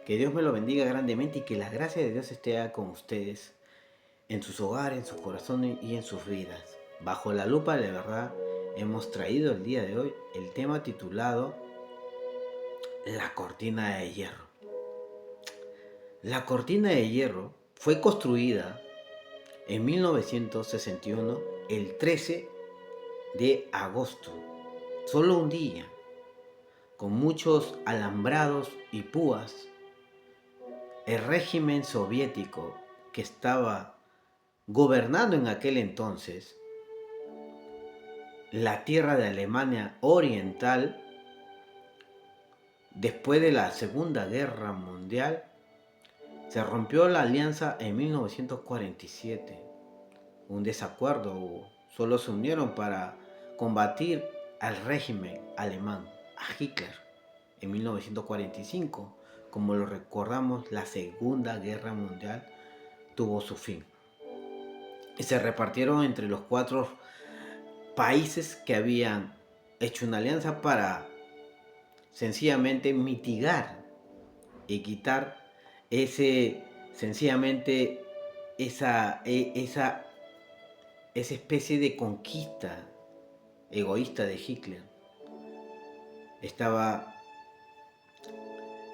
Que Dios me lo bendiga grandemente y que la gracia de Dios esté con ustedes en sus hogares, en sus corazones y en sus vidas. Bajo la lupa de verdad hemos traído el día de hoy el tema titulado La cortina de hierro. La cortina de hierro fue construida en 1961 el 13 de agosto, solo un día, con muchos alambrados y púas. El régimen soviético que estaba gobernando en aquel entonces la tierra de Alemania Oriental, después de la Segunda Guerra Mundial, se rompió la alianza en 1947. Un desacuerdo hubo. Solo se unieron para combatir al régimen alemán, a Hitler, en 1945. Como lo recordamos, la Segunda Guerra Mundial tuvo su fin. Y se repartieron entre los cuatro países que habían hecho una alianza para sencillamente mitigar y quitar sencillamente esa especie de conquista egoísta de Hitler. Estaba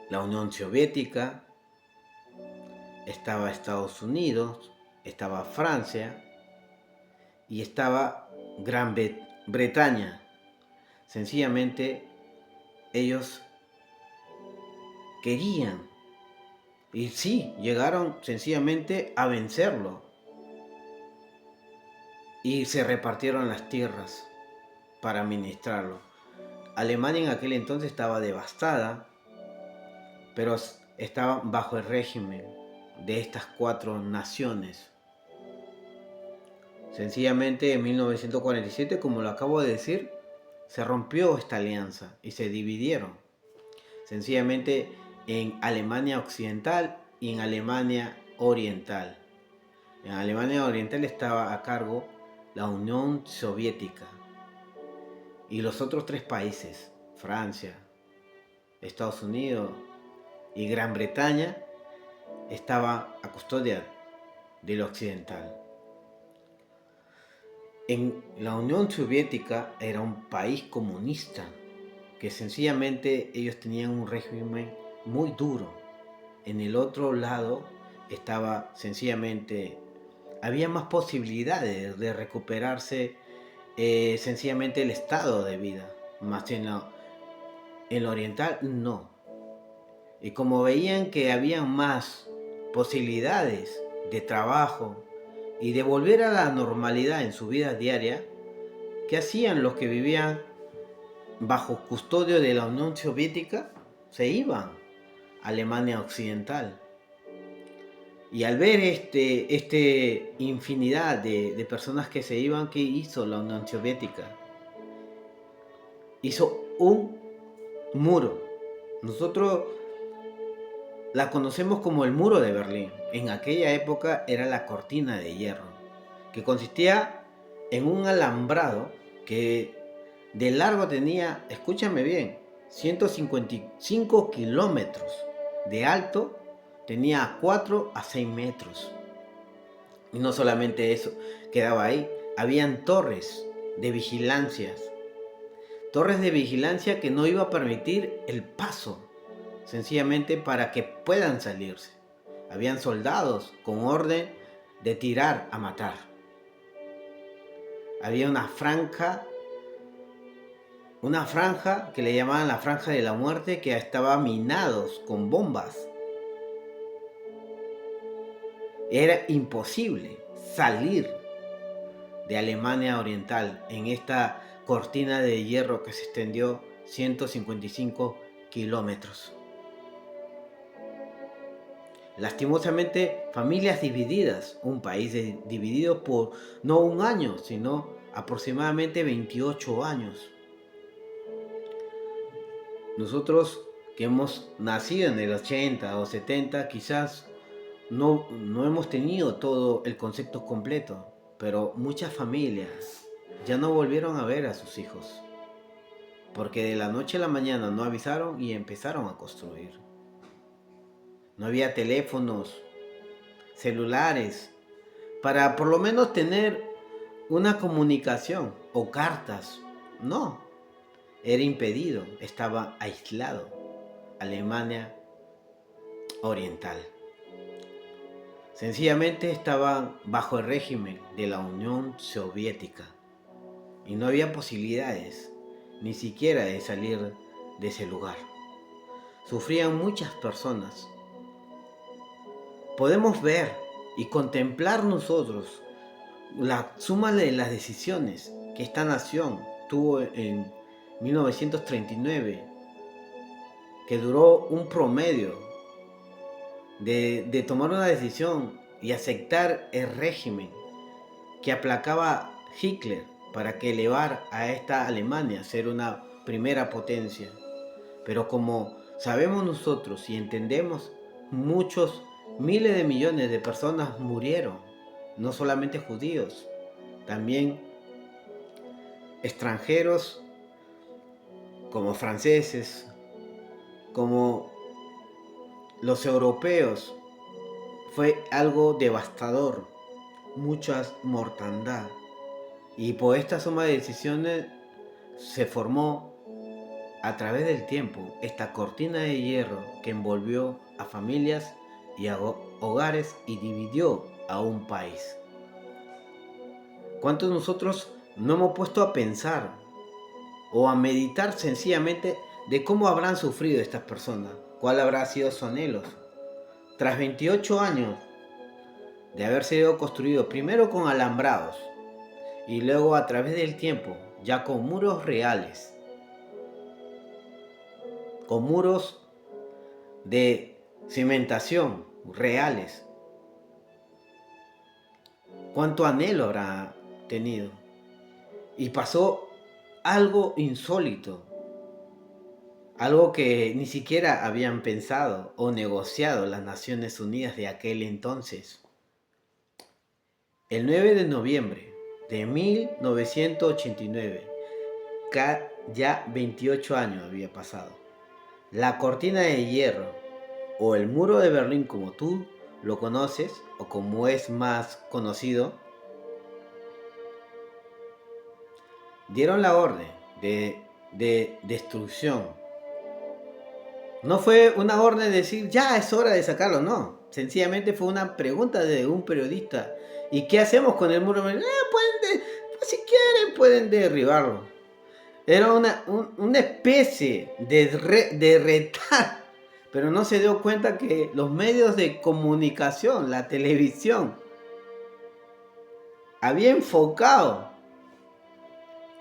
la Unión Soviética, estaba Estados Unidos, estaba Francia y estaba Gran Bretaña. Sencillamente ellos querían, y sí, llegaron sencillamente a vencerlo, y se repartieron las tierras para administrarlo. Alemania en aquel entonces estaba devastada, pero estaba bajo el régimen de estas cuatro naciones. Sencillamente en 1947, como lo acabo de decir, se rompió esta alianza y se dividieron. Sencillamente en Alemania Occidental y en Alemania Oriental. En Alemania Oriental estaba a cargo la Unión Soviética y los otros tres países, Francia, Estados Unidos y Gran Bretaña, estaba a custodia del occidental. En la Unión Soviética era un país comunista que sencillamente ellos tenían un régimen muy duro. En el otro lado estaba sencillamente, había más posibilidades de recuperarse sencillamente el estado de vida, más en lo oriental no. Y como veían que había más posibilidades de trabajo y de volver a la normalidad en su vida diaria, ¿qué hacían los que vivían bajo custodio de la Unión Soviética? Se iban a Alemania Occidental. Y al ver infinidad de personas que se iban, ¿qué hizo la Unión Soviética? Hizo un muro. Nosotros la conocemos como el muro de Berlín. En aquella época era la cortina de hierro, que consistía en un alambrado que de largo tenía, escúchame bien, 155 kilómetros. De alto tenía 4 a 6 metros. Y no solamente eso, quedaba ahí. Habían torres de vigilancia que no iba a permitir el paso, sencillamente para que puedan salirse. Habían soldados con orden de tirar a matar. Había una franja que le llamaban la franja de la muerte, que estaba minados con bombas. Era imposible salir de Alemania Oriental en esta cortina de hierro que se extendió 155 kilómetros. Lastimosamente, familias divididas, un país dividido por no un año, sino aproximadamente 28 años. Nosotros que hemos nacido en el 80 o 70, quizás no hemos tenido todo el concepto completo, pero muchas familias ya no volvieron a ver a sus hijos, porque de la noche a la mañana no avisaron y empezaron a construir. no había teléfonos celulares para por lo menos tener una comunicación o cartas. No, era impedido, estaba aislado. Alemania Oriental. Sencillamente estaban bajo el régimen de la Unión Soviética y no había posibilidades ni siquiera de salir de ese lugar. Sufrían muchas personas. Podemos ver y contemplar nosotros la suma de las decisiones que esta nación tuvo en 1939, que duró un promedio de tomar una decisión y aceptar el régimen que aplacaba Hitler para que elevar a esta Alemania a ser una primera potencia. Pero como sabemos nosotros y entendemos, muchos miles de millones de personas murieron, no solamente judíos, también extranjeros como franceses, como los europeos. Fue algo devastador, mucha mortandad. Y por esta suma de decisiones se formó a través del tiempo esta cortina de hierro que envolvió a familias y a hogares y dividió a un país. ¿Cuántos de nosotros no hemos puesto a pensar o a meditar sencillamente de cómo habrán sufrido estas personas? ¿Cuál habrá sido su anhelo? Tras 28 años de haber sido construido primero con alambrados y luego a través del tiempo ya con muros reales, con muros de cimentación reales, ¿cuánto anhelo habrá tenido? Y pasó algo insólito, algo que ni siquiera habían pensado o negociado las Naciones Unidas de aquel entonces. El 9 de noviembre de 1989, ya 28 años había pasado, la cortina de hierro o el muro de Berlín, como tú lo conoces o como es más conocido, dieron la orden de destrucción. No fue una orden de decir ya es hora de sacarlo, no. Sencillamente fue una pregunta de un periodista. ¿Y qué hacemos con el muro? Pues si quieren pueden derribarlo. Era una especie de retar, pero no se dio cuenta que los medios de comunicación, la televisión, había enfocado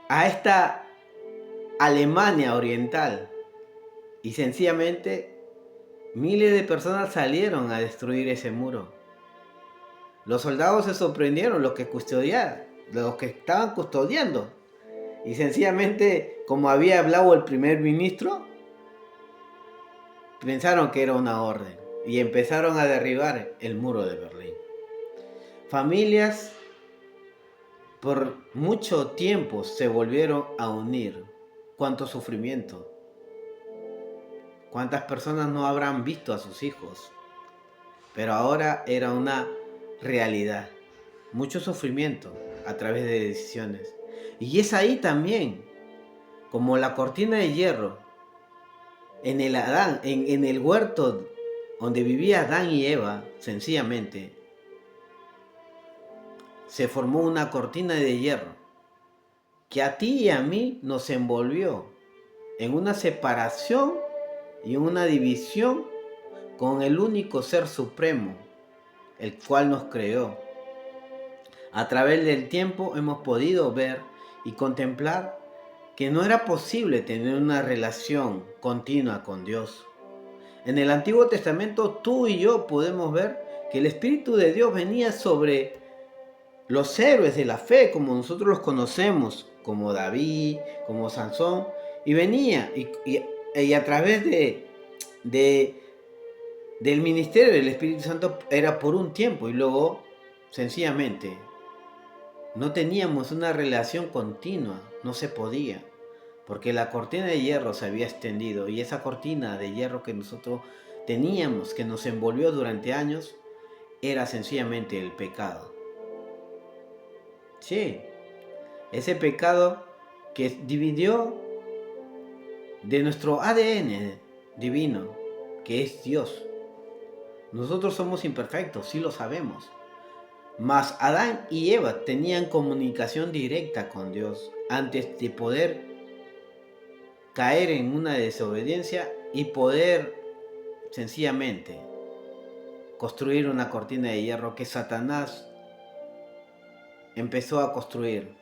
a esta Alemania Oriental y sencillamente miles de personas salieron a destruir ese muro. Los soldados se sorprendieron, los que estaban custodiando. Y sencillamente, como había hablado el primer ministro, pensaron que era una orden y empezaron a derribar el muro de Berlín. Familias por mucho tiempo se volvieron a unir. Cuánto sufrimiento. Cuántas personas no habrán visto a sus hijos. Pero ahora era una realidad. Mucho sufrimiento a través de decisiones. Y es ahí también, como la cortina de hierro, en el huerto donde vivía Adán y Eva, sencillamente, se formó una cortina de hierro que a ti y a mí nos envolvió en una separación y una división con el único ser supremo, el cual nos creó. A través del tiempo hemos podido ver y contemplar que no era posible tener una relación continua con Dios. En el Antiguo Testamento tú y yo podemos ver que el Espíritu de Dios venía sobre los héroes de la fe, como nosotros los conocemos, como David, como Sansón, y venía y a través del ministerio del Espíritu Santo era por un tiempo y luego sencillamente no teníamos una relación continua, no se podía, porque la cortina de hierro se había extendido y esa cortina de hierro que nosotros teníamos, que nos envolvió durante años, era sencillamente el pecado. Sí, ese pecado que dividió de nuestro ADN divino, que es Dios. Nosotros somos imperfectos, sí lo sabemos. Mas Adán y Eva tenían comunicación directa con Dios antes de poder caer en una desobediencia y poder sencillamente construir una cortina de hierro que Satanás empezó a construir.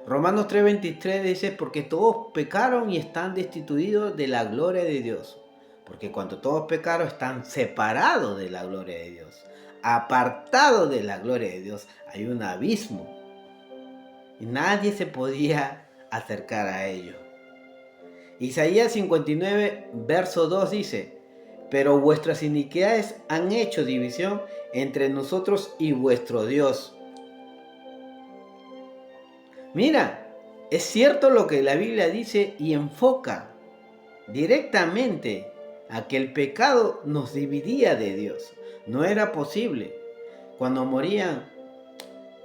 Romanos 3:23 dice, porque todos pecaron y están destituidos de la gloria de Dios. Porque cuando todos pecaron están separados de la gloria de Dios. Apartados de la gloria de Dios. Hay un abismo. Y nadie se podía acercar a ello. Isaías 59, verso 2 dice, pero vuestras iniquidades han hecho división entre nosotros y vuestro Dios. Mira, es cierto lo que la Biblia dice y enfoca directamente a que el pecado nos dividía de Dios. No era posible. Cuando morían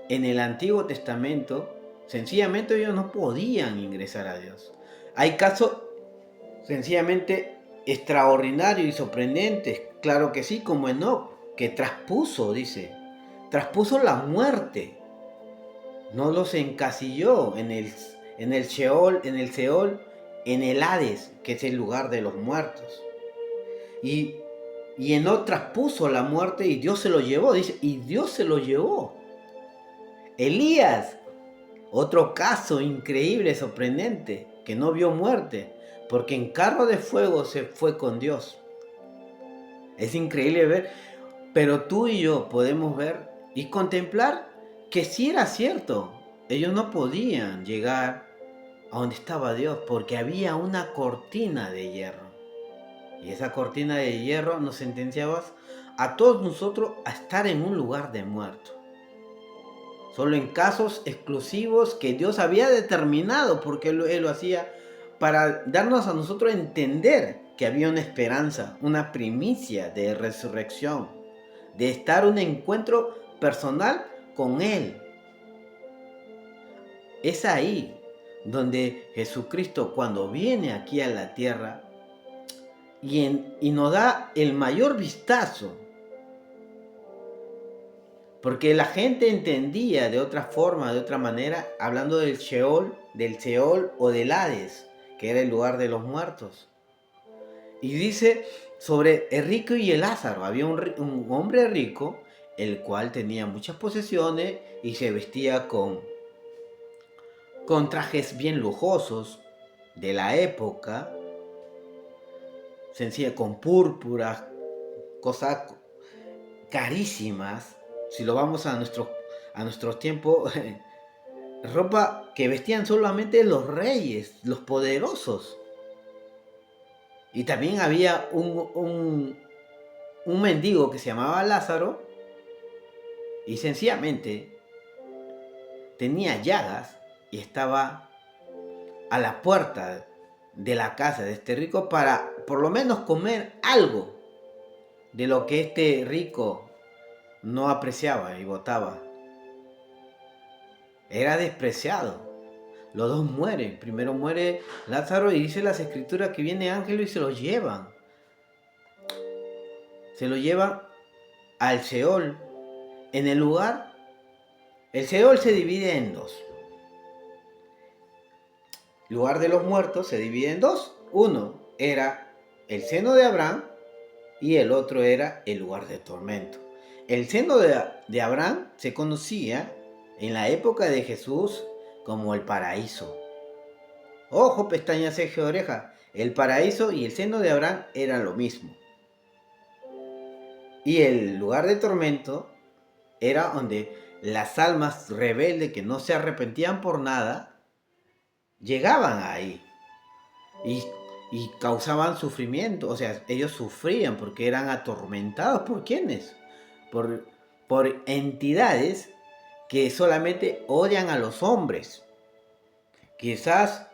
en el Antiguo Testamento, sencillamente ellos no podían ingresar a Dios. Hay casos sencillamente extraordinarios y sorprendentes, claro que sí, como Enoc, que traspuso la muerte. No los encasilló en el Sheol, en el Hades, que es el lugar de los muertos. Y Enoc traspuso la muerte y Dios se lo llevó, dice, y Dios se lo llevó. Elías, otro caso increíble, sorprendente, que no vio muerte, porque en carro de fuego se fue con Dios. Es increíble ver, pero tú y yo podemos ver y contemplar que sí era cierto. Ellos no podían llegar a donde estaba Dios porque había una cortina de hierro. Y esa cortina de hierro nos sentenciaba a todos nosotros a estar en un lugar de muerto. Solo en casos exclusivos que Dios había determinado, porque Él lo hacía para darnos a nosotros a entender que había una esperanza, una primicia de resurrección, de estar un encuentro personal con Él. Es ahí donde Jesucristo, cuando viene aquí a la tierra y nos da el mayor vistazo, porque la gente entendía de otra forma, de otra manera, hablando del Sheol o del Hades, que era el lugar de los muertos. Y dice sobre el rico y el Lázaro. Había un hombre rico, el cual tenía muchas posesiones y se vestía con trajes bien lujosos de la época, sencilla, con púrpuras, cosas carísimas. Si lo vamos a nuestros tiempos, ropa que vestían solamente los reyes, los poderosos. Y también había un mendigo que se llamaba Lázaro y sencillamente tenía llagas y estaba a la puerta de la casa de este rico para por lo menos comer algo de lo que este rico no apreciaba y botaba. Era despreciado. Los dos mueren. Primero muere Lázaro y dice las escrituras que viene ángel y se lo llevan. Se lo llevan al Sheol. En el lugar, el Sheol se divide en dos. El lugar de los muertos se divide en dos. Uno era el seno de Abraham y el otro era el lugar de tormento. El seno de Abraham se conocía en la época de Jesús como el paraíso. Ojo, pestañas, ceja, oreja. El paraíso y el seno de Abraham eran lo mismo. Y el lugar de tormento era donde las almas rebeldes que no se arrepentían por nada llegaban ahí y causaban sufrimiento. O sea, ellos sufrían porque eran atormentados. ¿Por quiénes? Por entidades que solamente odian a los hombres. Quizás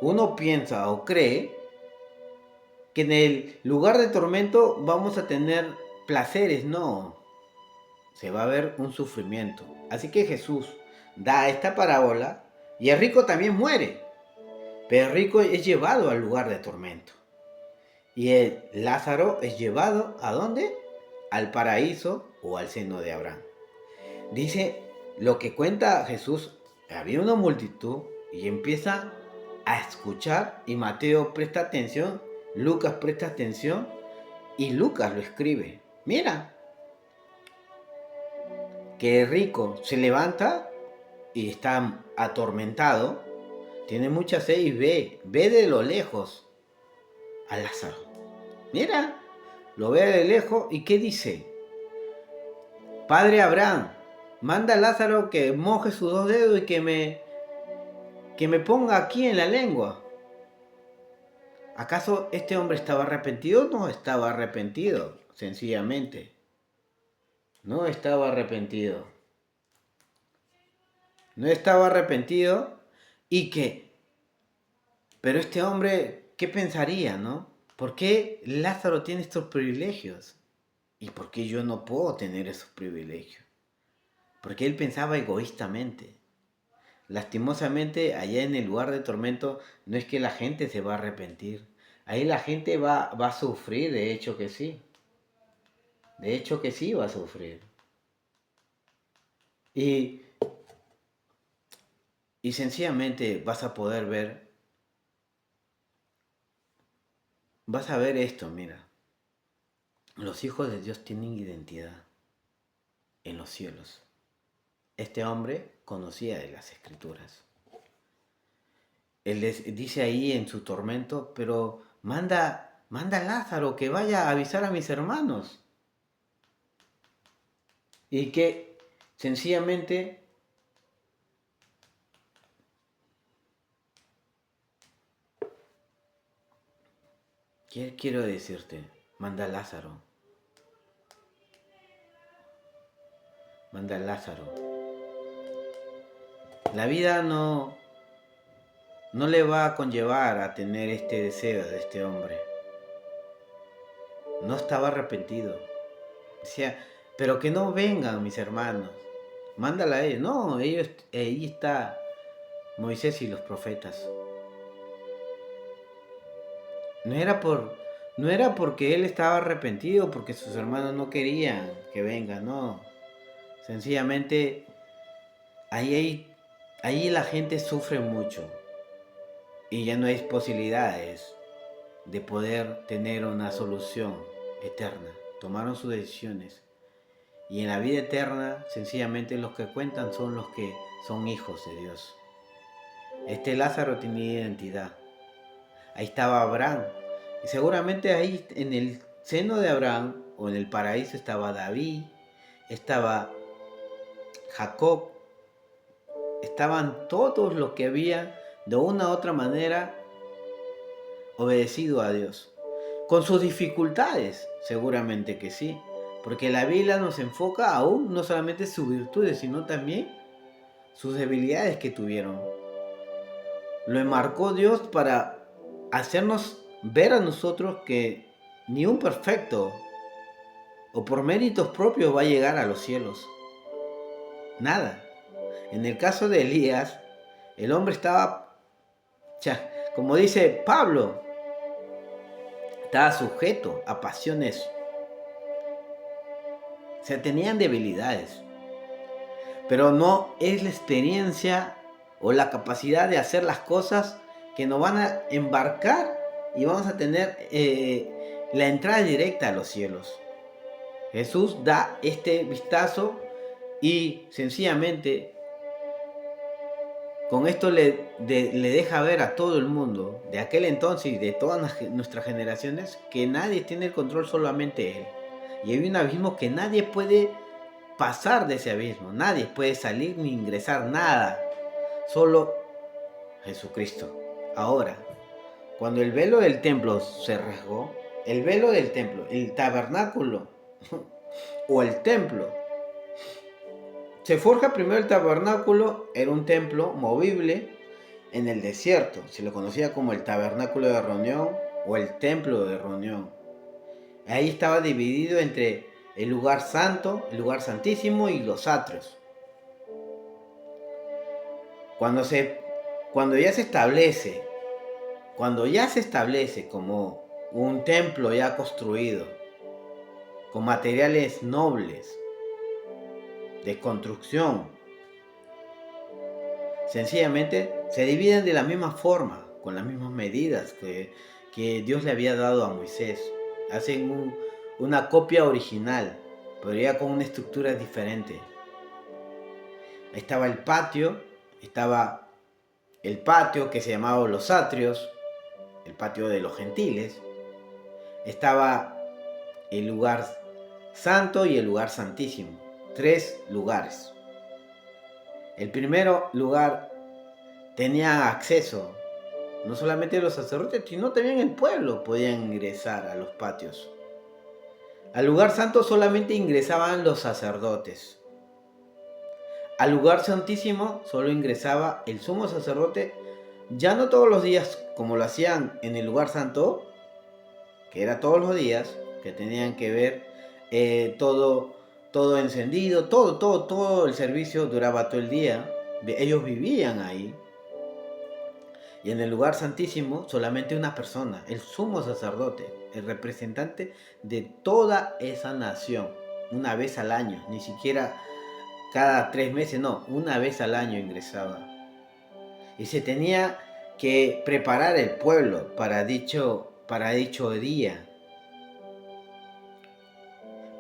uno piensa o cree que en el lugar de tormento vamos a tener placeres, no, se va a ver un sufrimiento. Así que Jesús da esta parábola y el rico también muere, pero el rico es llevado al lugar de tormento. Y el Lázaro es llevado ¿a dónde? Al paraíso o al seno de Abraham. Dice lo que cuenta Jesús, había una multitud y empieza a escuchar y Mateo presta atención, Lucas presta atención y Lucas lo escribe. Mira, que el rico se levanta y está atormentado, tiene mucha sed y ve de lo lejos a Lázaro. Mira, lo ve de lejos y ¿qué dice? Padre Abraham, manda a Lázaro que moje sus 2 dedos y que me ponga aquí en la lengua. ¿Acaso este hombre estaba arrepentido? No estaba arrepentido, sencillamente. No estaba arrepentido. No estaba arrepentido y que... Pero este hombre, ¿qué pensaría, no? ¿Por qué Lázaro tiene estos privilegios? ¿Y por qué yo no puedo tener esos privilegios? Porque él pensaba egoístamente. Lastimosamente, allá en el lugar de tormento, no es que la gente se va a arrepentir. Ahí la gente va a sufrir, de hecho que sí. De hecho que sí va a sufrir. Y, y sencillamente vas a poder ver, vas a ver esto, mira. Los hijos de Dios tienen identidad en los cielos. Este hombre conocía de las escrituras. Él dice ahí en su tormento, pero manda a Lázaro que vaya a avisar a mis hermanos. Y que sencillamente ¿qué quiero decirte? Manda a Lázaro. Manda a Lázaro. La vida no le va a conllevar a tener este deseo de este hombre. No estaba arrepentido. Decía, pero que no vengan mis hermanos. Mándala a ellos. No, ellos, ahí está Moisés y los profetas. No era porque él estaba arrepentido, porque sus hermanos no querían que venga, no. Sencillamente, ahí la gente sufre mucho y ya no hay posibilidades de poder tener una solución eterna. Tomaron sus decisiones y en la vida eterna, sencillamente los que cuentan son los que son hijos de Dios. Este Lázaro tenía identidad. Ahí estaba Abraham. Y seguramente ahí en el seno de Abraham o en el paraíso estaba David, estaba Jacob, estaban todos los que habían de una u otra manera obedecido a Dios. Con sus dificultades, seguramente que sí. Porque la Biblia nos enfoca aún no solamente sus virtudes, sino también sus debilidades que tuvieron. Lo enmarcó Dios para hacernos ver a nosotros que ni un perfecto o por méritos propios va a llegar a los cielos. Nada. En el caso de Elías, el hombre estaba, como dice Pablo, estaba sujeto a pasiones. O sea, tenían debilidades. Pero no es la experiencia o la capacidad de hacer las cosas que nos van a embarcar y vamos a tener la entrada directa a los cielos. Jesús da este vistazo y sencillamente con esto le deja ver a todo el mundo de aquel entonces y de todas nuestras generaciones que nadie tiene el control, solamente Él. Y hay un abismo que nadie puede pasar de ese abismo, nadie puede salir ni ingresar, nada, solo Jesucristo. Ahora, cuando el velo del templo se rasgó, el velo del templo, el tabernáculo o el templo, se forja primero el tabernáculo, era un templo movible en el desierto, se lo conocía como el tabernáculo de reunión o el templo de reunión. Ahí estaba dividido entre el lugar santo, el lugar santísimo y los atrios. Cuando, se, cuando ya se establece, cuando ya se establece como un templo ya construido, con materiales nobles, de construcción, sencillamente se dividen de la misma forma, con las mismas medidas que Dios le había dado a Moisés. Hacen una copia original, pero ya con una estructura diferente. Estaba el patio que se llamaba los atrios, el patio de los gentiles. Estaba el lugar santo y el lugar santísimo. 3 lugares. El primero lugar tenía acceso, no solamente los sacerdotes, sino también el pueblo podían ingresar a los patios. Al lugar santo solamente ingresaban los sacerdotes. Al lugar santísimo solo ingresaba el sumo sacerdote, ya no todos los días como lo hacían en el lugar santo, que era todos los días, que tenían que ver todo encendido, todo el servicio duraba todo el día. Ellos vivían ahí. Y en el lugar santísimo solamente una persona, el sumo sacerdote, el representante de toda esa nación, una vez al año, ni siquiera cada 3 meses, no, una vez al año ingresaba. Y se tenía que preparar el pueblo para dicho día.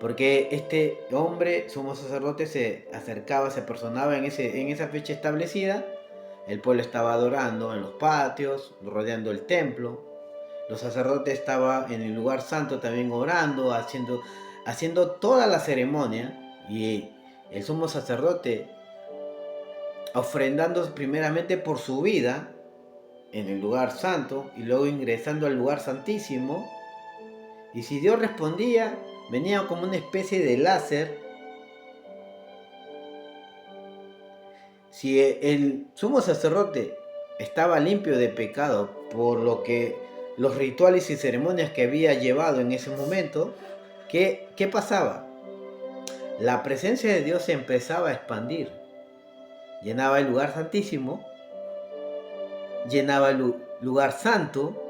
Porque este hombre, sumo sacerdote, se acercaba, se personaba en esa fecha establecida. El pueblo estaba adorando en los patios, rodeando el templo. Los sacerdotes estaban en el lugar santo también orando, haciendo toda la ceremonia. Y el sumo sacerdote ofrendando primeramente por su vida en el lugar santo y luego ingresando al lugar santísimo. Y si Dios respondía, venía como una especie de láser. Si el sumo sacerdote estaba limpio de pecado por lo que los rituales y ceremonias que había llevado en ese momento, ¿qué pasaba? La presencia de Dios se empezaba a expandir. Llenaba el lugar santísimo, llenaba el lugar santo,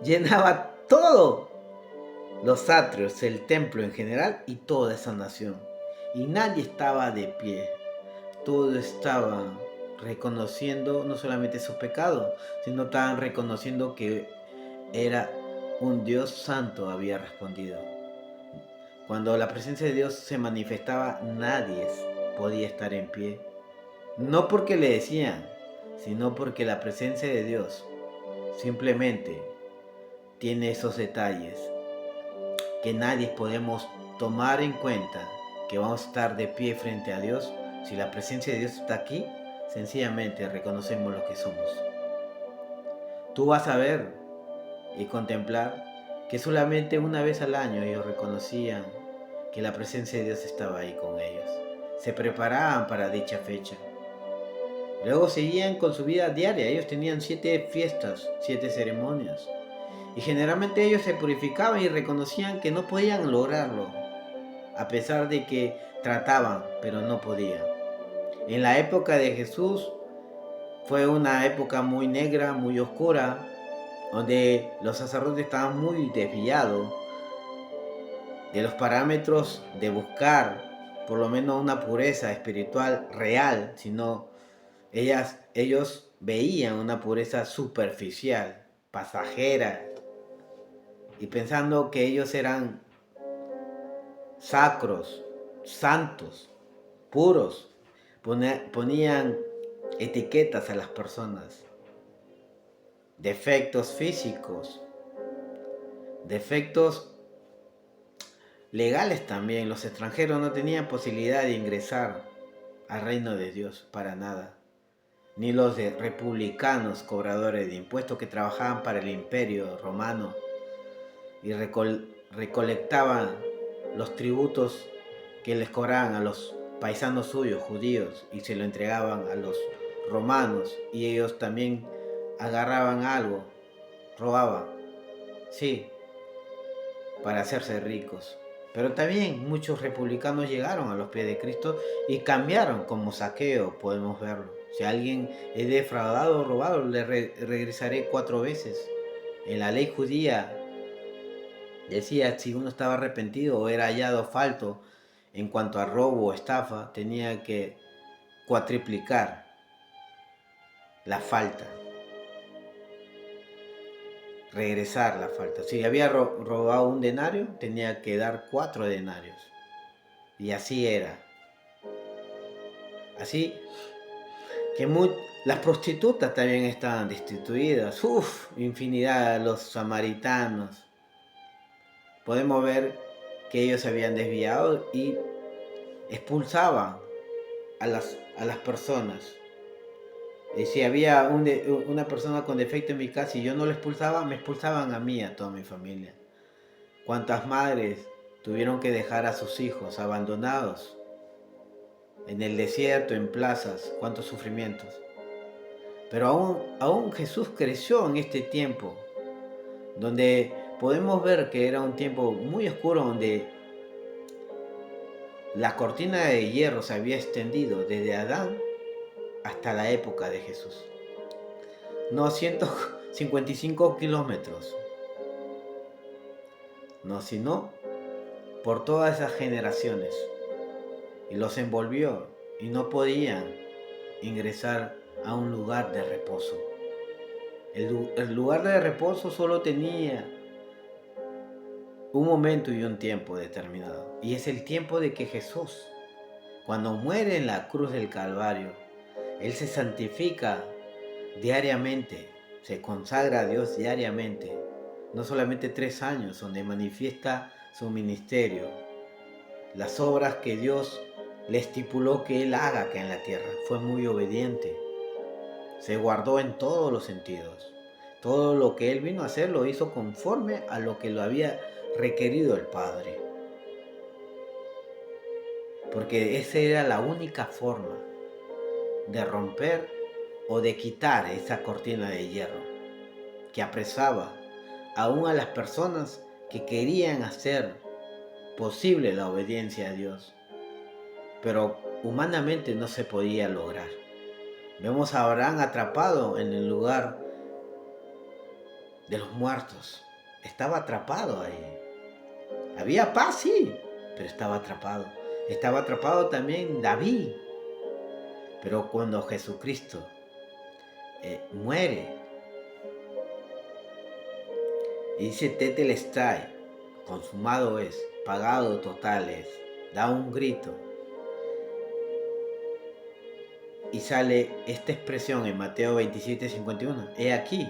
llenaba todo los atrios, el templo en general y toda esa nación. Y nadie estaba de pie. Todos estaban reconociendo no solamente su pecado, sino estaban reconociendo que era un Dios santo había respondido. Cuando la presencia de Dios se manifestaba, nadie podía estar en pie. No porque le decían, sino porque la presencia de Dios simplemente tiene esos detalles que nadie podemos tomar en cuenta, que vamos a estar de pie frente a Dios. Si la presencia de Dios está aquí, sencillamente reconocemos lo que somos. Tú vas a ver y contemplar que solamente una vez al año ellos reconocían que la presencia de Dios estaba ahí con ellos. Se preparaban para dicha fecha. Luego seguían con su vida diaria. Ellos tenían 7 fiestas, 7 ceremonias. Y generalmente ellos se purificaban y reconocían que no podían lograrlo, a pesar de que trataban, pero no podían. En la época de Jesús fue una época muy negra, muy oscura, donde los sacerdotes estaban muy desviados de los parámetros de buscar por lo menos una pureza espiritual real, sino ellos veían una pureza superficial, pasajera, y pensando que ellos eran sacros, santos, puros, ponían etiquetas a las personas, defectos físicos, defectos legales también. Los extranjeros no tenían posibilidad de ingresar al reino de Dios para nada, ni los de republicanos cobradores de impuestos que trabajaban para el imperio romano y recolectaban los tributos que les cobraban a los paisanos suyos, judíos, y se lo entregaban a los romanos, y ellos también agarraban algo Robaba, sí, para hacerse ricos. Pero también muchos republicanos llegaron a los pies de Cristo y cambiaron, como Saqueo, podemos verlo. Si alguien es defraudado o robado, le regresaré 4 veces. En la ley judía decía, si uno estaba arrepentido o era hallado falto en cuanto a robo o estafa, tenía que cuatriplicar la falta, regresar la falta. Si había robado un denario, tenía que dar 4 denarios. Y así era. Así que las prostitutas también estaban destituidas. Uf, infinidad de los samaritanos. Podemos ver que ellos se habían desviado y expulsaban a las personas. Y si había una persona con defecto en mi casa y yo no la expulsaba, me expulsaban a mí, a toda mi familia. ¿Cuántas madres tuvieron que dejar a sus hijos abandonados en el desierto, en plazas? ¿Cuántos sufrimientos? Pero aún Jesús creció en este tiempo, donde podemos ver que era un tiempo muy oscuro, donde la cortina de hierro se había extendido desde Adán hasta la época de Jesús. No 155 kilómetros, no, sino por todas esas generaciones. Y los envolvió y no podían ingresar a un lugar de reposo. El lugar de reposo solo tenía un momento y un tiempo determinado. Y es el tiempo de que Jesús, cuando muere en la cruz del Calvario, Él se santifica diariamente, se consagra a Dios diariamente. No solamente 3 años, donde manifiesta su ministerio, las obras que Dios le estipuló que Él haga acá en la tierra. Fue muy obediente. Se guardó en todos los sentidos. Todo lo que Él vino a hacer lo hizo conforme a lo que lo había requerido el Padre. Porque esa era la única forma de romper o de quitar esa cortina de hierro que apresaba aún a las personas que querían hacer posible la obediencia a Dios. Pero humanamente no se podía lograr. Vemos a Abraham atrapado en el lugar de los muertos. Estaba atrapado ahí. Había paz, sí, pero estaba atrapado. Estaba atrapado también David. Pero cuando Jesucristo muere y dice Tetelestai, consumado es, pagado total es, da un grito. Y sale esta expresión en Mateo 27:51. He aquí,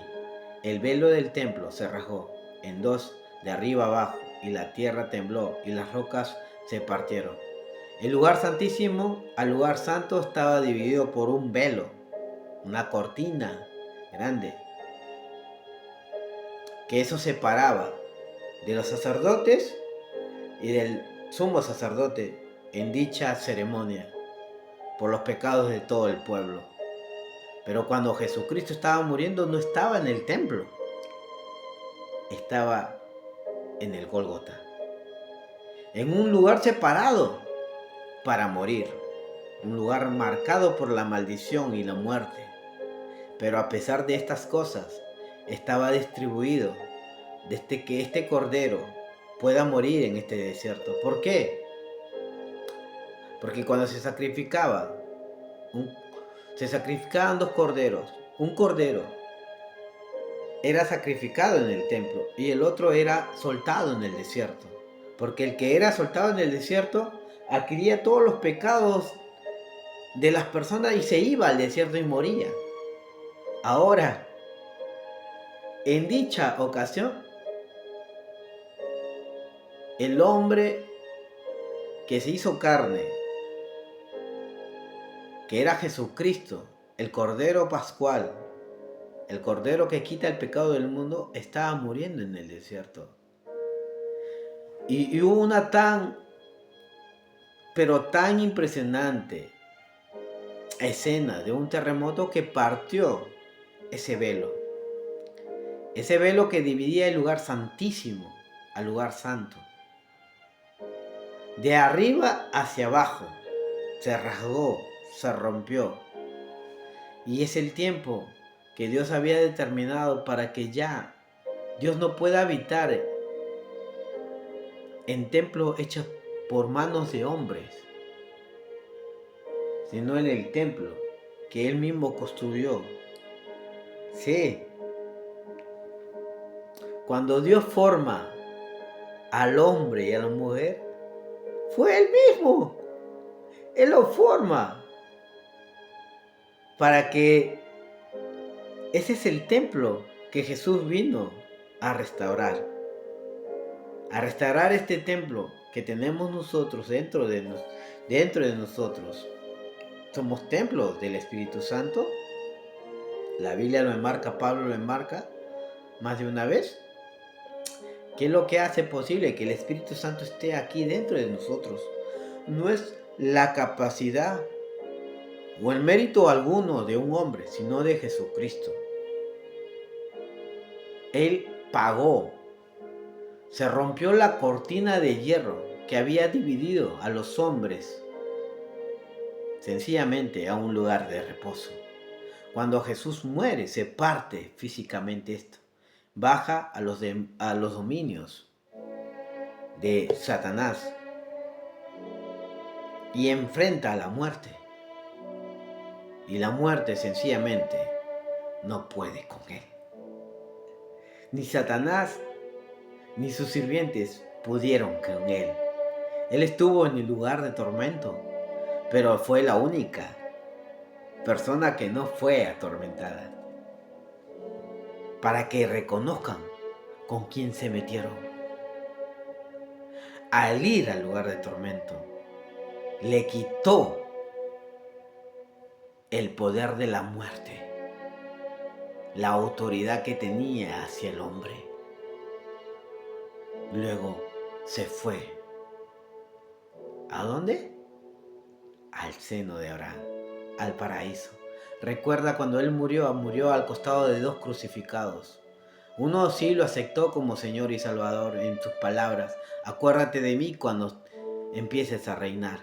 el velo del templo se rasgó en dos de arriba abajo, y la tierra tembló, y las rocas se partieron. El lugar santísimo al lugar santo estaba dividido por un velo, una cortina grande, que eso separaba de los sacerdotes y del sumo sacerdote en dicha ceremonia, por los pecados de todo el pueblo. Pero cuando Jesucristo estaba muriendo, no estaba en el templo, estaba en el Gólgota, en un lugar separado para morir, un lugar marcado por la maldición y la muerte. Pero a pesar de estas cosas, estaba distribuido desde que este cordero pueda morir en este desierto. ¿Por qué? Porque cuando se sacrificaban 2 corderos. Un cordero era sacrificado en el templo y el otro era soltado en el desierto. Porque el que era soltado en el desierto adquiría todos los pecados de las personas y se iba al desierto y moría. Ahora, en dicha ocasión, el hombre que se hizo carne, que era Jesucristo, el Cordero Pascual, el Cordero que quita el pecado del mundo, estaba muriendo en el desierto. Y hubo una pero tan impresionante escena de un terremoto que partió ese velo. Ese velo que dividía el lugar santísimo al lugar santo. De arriba hacia abajo. Se rasgó, se rompió. Y es el tiempo que Dios había determinado para que ya Dios no pueda habitar en templos hechos por manos de hombres, sino en el templo que Él mismo construyó. Sí, cuando Dios forma al hombre y a la mujer, fue Él mismo. Él lo forma para que ese es el templo que Jesús vino a restaurar. A restaurar este templo que tenemos nosotros dentro de nosotros. Somos templos del Espíritu Santo. La Biblia lo enmarca, Pablo lo enmarca más de una vez. ¿Qué es lo que hace posible que el Espíritu Santo esté aquí dentro de nosotros? No es la capacidad o el mérito alguno de un hombre, sino de Jesucristo. Él pagó. Se rompió la cortina de hierro que había dividido a los hombres sencillamente a un lugar de reposo. Cuando Jesús muere, se parte físicamente esto. Baja a los dominios de Satanás y enfrenta a la muerte. Y la muerte sencillamente no puede con él. Ni Satanás ni sus sirvientes pudieron con él. Él estuvo en el lugar de tormento, pero fue la única persona que no fue atormentada. Para que reconozcan con quién se metieron. Al ir al lugar de tormento, le quitó el poder de la muerte, la autoridad que tenía hacia el hombre. Luego se fue. ¿A dónde? Al seno de Abraham, al paraíso. Recuerda cuando él murió al costado de dos crucificados. Uno sí lo aceptó como Señor y Salvador en sus palabras. Acuérdate de mí cuando empieces a reinar.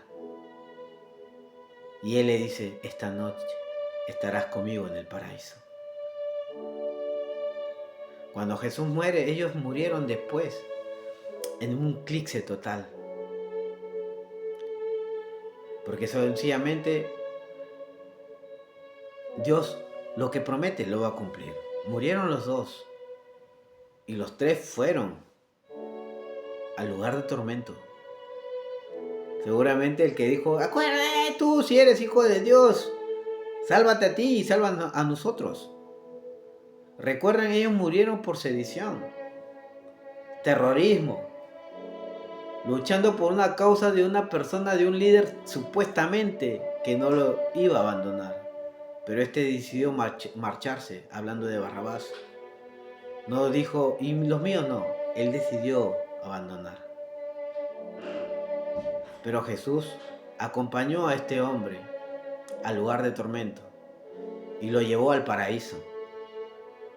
Y él le dice, esta noche estarás conmigo en el paraíso. Cuando Jesús muere, ellos murieron después, en un eclipse total. Porque sencillamente Dios lo que promete lo va a cumplir. Murieron los dos y los tres fueron al lugar de tormento. Seguramente el que dijo, acuérdate tú si eres hijo de Dios, sálvate a ti y salva a nosotros. Recuerden, ellos murieron por sedición, terrorismo, luchando por una causa de una persona, de un líder supuestamente que no lo iba a abandonar. Pero este decidió marcharse, hablando de Barrabás. No dijo, y los míos no, él decidió abandonar. Pero Jesús acompañó a este hombre al lugar de tormento y lo llevó al paraíso.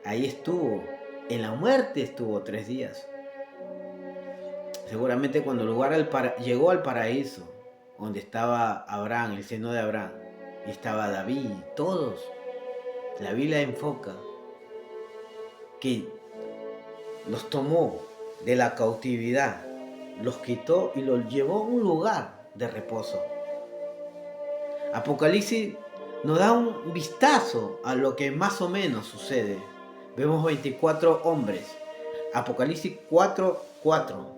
Ahí estuvo, en la muerte estuvo 3 días. Seguramente cuando llegó al paraíso, donde estaba Abraham, el seno de Abraham, y estaba David, todos, la Biblia enfoca que los tomó de la cautividad, los quitó y los llevó a un lugar de reposo. Apocalipsis nos da un vistazo a lo que más o menos sucede. Vemos 24 hombres. Apocalipsis 4:4.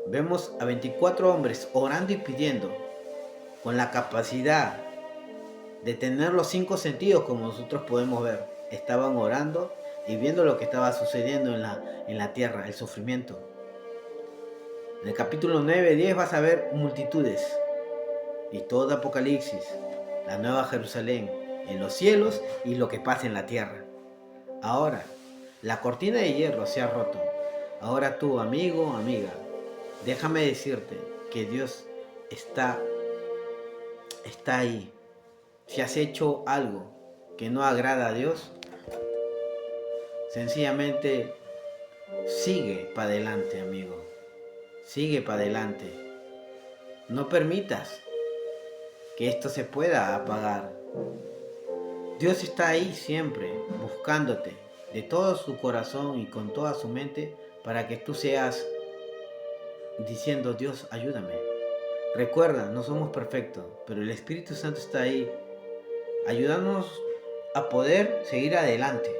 Vemos a 24 hombres orando y pidiendo, con la capacidad de tener los 5 sentidos como nosotros podemos ver. Estaban orando y viendo lo que estaba sucediendo en la tierra, el sufrimiento. En el capítulo 9-10 vas a ver multitudes. Y todo Apocalipsis, la nueva Jerusalén, en los cielos y lo que pasa en la tierra. Ahora, la cortina de hierro se ha roto. Ahora tú, amigo, amiga, déjame decirte que Dios está ahí. Si has hecho algo que no agrada a Dios, Sencillamente sigue para adelante, amigo. Sigue para adelante. No permitas que esto se pueda apagar. Dios está ahí siempre, buscándote de todo su corazón y con toda su mente para que tú seas diciendo: Dios, ayúdame. Recuerda, no somos perfectos, pero el Espíritu Santo está ahí, ayudándonos a poder seguir adelante.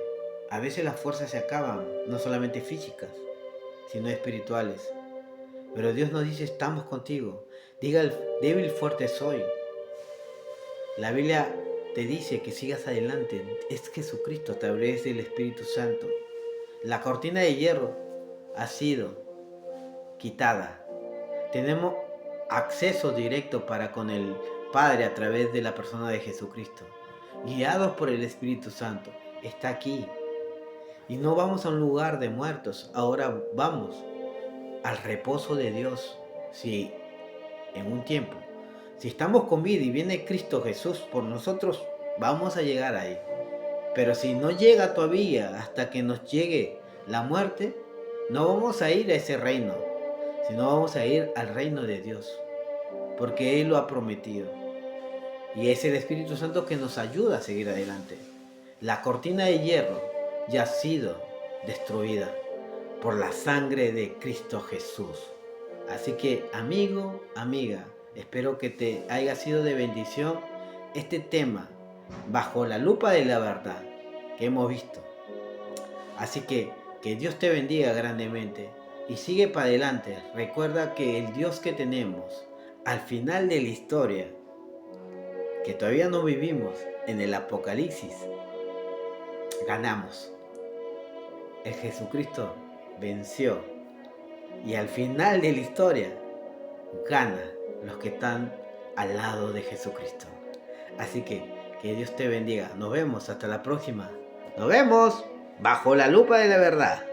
A veces las fuerzas se acaban, no solamente físicas, sino espirituales. Pero Dios nos dice: estamos contigo. Diga el débil fuerte soy. La Biblia te dice que sigas adelante. Es Jesucristo a través del Espíritu Santo. La cortina de hierro ha sido quitada. Tenemos acceso directo para con el Padre a través de la persona de Jesucristo. Guiados por el Espíritu Santo. Está aquí. Y no vamos a un lugar de muertos. Ahora vamos al reposo de Dios. Si en un tiempo, si estamos con vida y viene Cristo Jesús por nosotros, vamos a llegar ahí. Pero si no llega todavía hasta que nos llegue la muerte, no vamos a ir a ese reino, sino vamos a ir al reino de Dios, porque Él lo ha prometido. Y es el Espíritu Santo que nos ayuda a seguir adelante. La cortina de hierro ya ha sido destruida por la sangre de Cristo Jesús. Así que, amigo, amiga, espero que te haya sido de bendición este tema bajo la lupa de la verdad que hemos visto. Así que Dios te bendiga grandemente y sigue para adelante. Recuerda que el Dios que tenemos al final de la historia, que todavía no vivimos en el Apocalipsis, ganamos. El Jesucristo venció y al final de la historia gana los que están al lado de Jesucristo. Así que Dios te bendiga. Nos vemos hasta la próxima. Nos vemos bajo la lupa de la verdad.